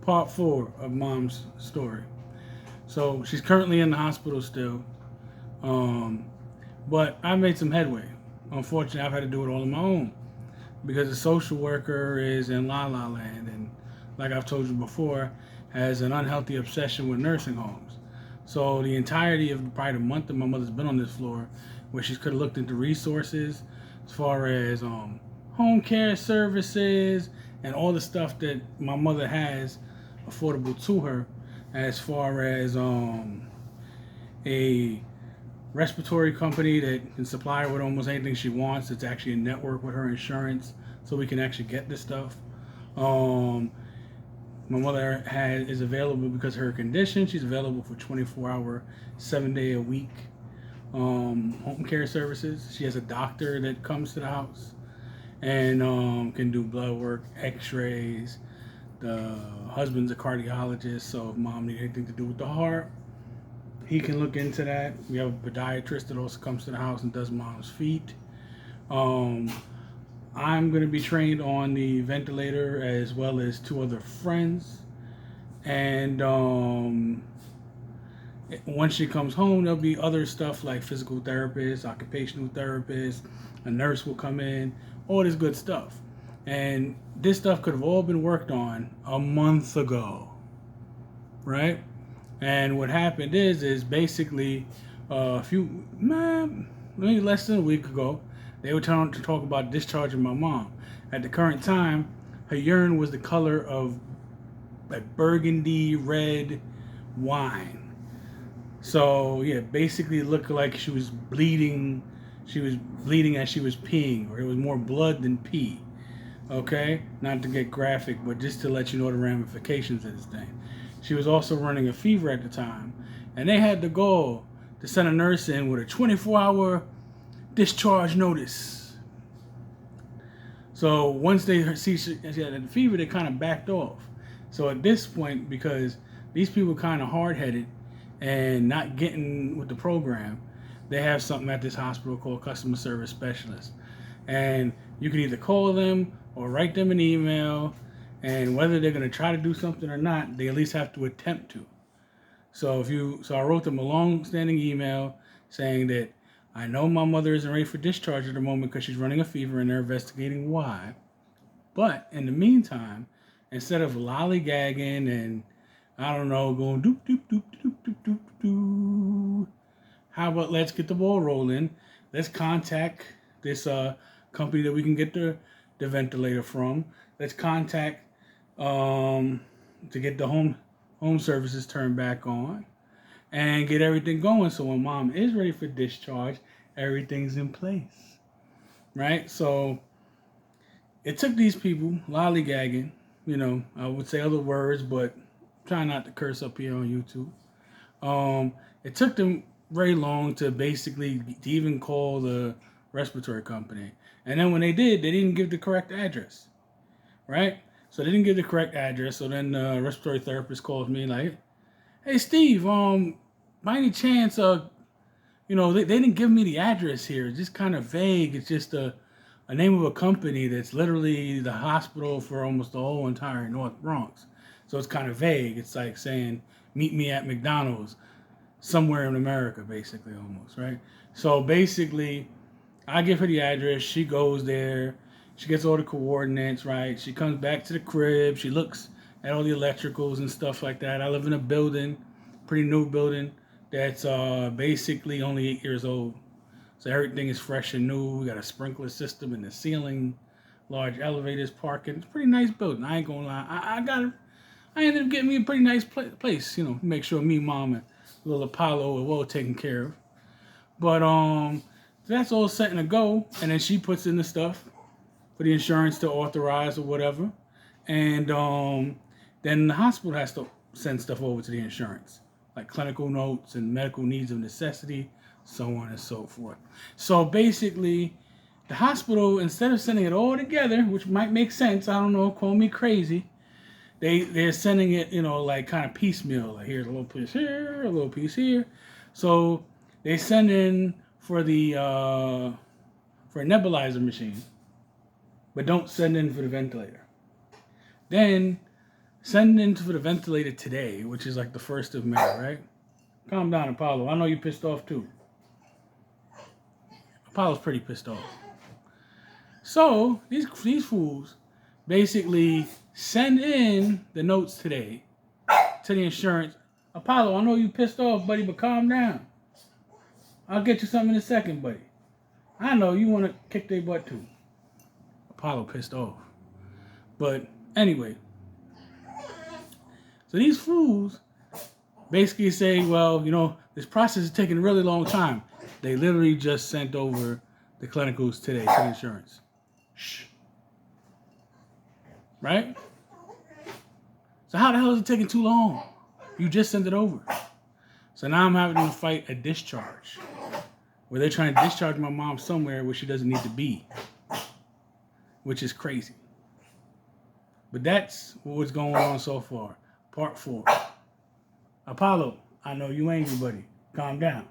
part 4 of mom's story. So she's currently in the hospital still. Um, but I made some headway. Unfortunately, I've had to do it all on my own because the social worker is in La La Land, and like I've told you before, has an unhealthy obsession with nursing homes. So the entirety of probably the month that my mother's been on this floor, where she could have looked into resources as far as home care services and all the stuff that my mother has affordable to her, as far as a respiratory company that can supply her with almost anything she wants. It's actually a network with her insurance, so we can actually get this stuff. Um, my mother is available because of her condition. She's available for 24-hour, 7-day a week home care services. She has a doctor that comes to the house and can do blood work, X-rays. The husband's a cardiologist, so if mom needs anything to do with the heart, he can look into that. We have a podiatrist that also comes to the house and does mom's feet. Um, I'm going to be trained on the ventilator as well as 2 other friends. And once she comes home, there'll be other stuff like physical therapists, occupational therapists, a nurse will come in, all this good stuff. And this stuff could have all been worked on a month ago, right? And what happened is basically maybe less than a week ago, they were trying to talk about discharging my mom. At the current time, her urine was the color of like burgundy red wine. So yeah, basically it looked like she was bleeding. She was bleeding as she was peeing, or it was more blood than pee. Okay, not to get graphic, but just to let you know the ramifications of this thing. She was also running a fever at the time, and they had the goal to send a nurse in with a 24-hour discharge notice. So once they see she had a fever, they kind of backed off. So at this point, because these people are kind of hard-headed and not getting with the program, they have something at this hospital called customer service specialist. And you can either call them or write them an email, and whether they're going to try to do something or not, they at least have to attempt to. So I wrote them a long-standing email saying that I know my mother isn't ready for discharge at the moment because she's running a fever and they're investigating why. But in the meantime, instead of lollygagging and I don't know, going doop doop doop doop doop doop doop, how about let's get the ball rolling? Let's contact this company that we can get the ventilator from. Let's contact to get the home services turned back on and get everything going. So when mom is ready for discharge, everything's in place, right? So it took these people lollygagging. I would say other words, but try not to curse up here on YouTube. It took them very long to basically to even call the respiratory company. And then when they did, they didn't give the correct address, right? So they didn't give the correct address. So then the respiratory therapist calls me like, "Hey Steve, by any chance, they didn't give me the address here. It's just kind of vague. It's just a name of a company that's literally the hospital for almost the whole entire North Bronx. So it's kind of vague. It's like saying, meet me at McDonald's somewhere in America, basically, almost, right? So basically, I give her the address. She goes there. She gets all the coordinates, right? She comes back to the crib. She looks at all the electricals and stuff like that. I live in a building, pretty new building, that's basically only 8 years old. So everything is fresh and new. We got a sprinkler system in the ceiling, large elevators, parking. It's a pretty nice building. I ain't gonna lie. I ended up getting me a pretty nice place. Make sure me, mom, and little Apollo are well taken care of. But that's all set and a go. And then she puts in the stuff for the insurance to authorize or whatever. And then the hospital has to send stuff over to the insurance, like clinical notes and medical needs of necessity, so on and so forth. So basically, the hospital, instead of sending it all together, which might make sense, I don't know, call me crazy, they're sending it, like kind of piecemeal. Like here's a little piece here, a little piece here. So they send in for the for a nebulizer machine, but don't send in for the ventilator. Then Send in for the ventilator today, which is like the 1st of May, right? Calm down, Apollo. I know you're pissed off too. Apollo's pretty pissed off. So these fools basically send in the notes today to the insurance. Apollo, I know you pissed off, buddy, but calm down. I'll get you something in a second, buddy. I know you want to kick their butt too. Apollo pissed off. But anyway, so these fools basically say, well, this process is taking a really long time. They literally just sent over the clinicals today to the insurance. Shh. Right? So how the hell is it taking too long? You just sent it over. So now I'm having to fight a discharge where they're trying to discharge my mom somewhere where she doesn't need to be, which is crazy. But that's what's going on so far. Part 4. Apollo, I know you angry, buddy. Calm down.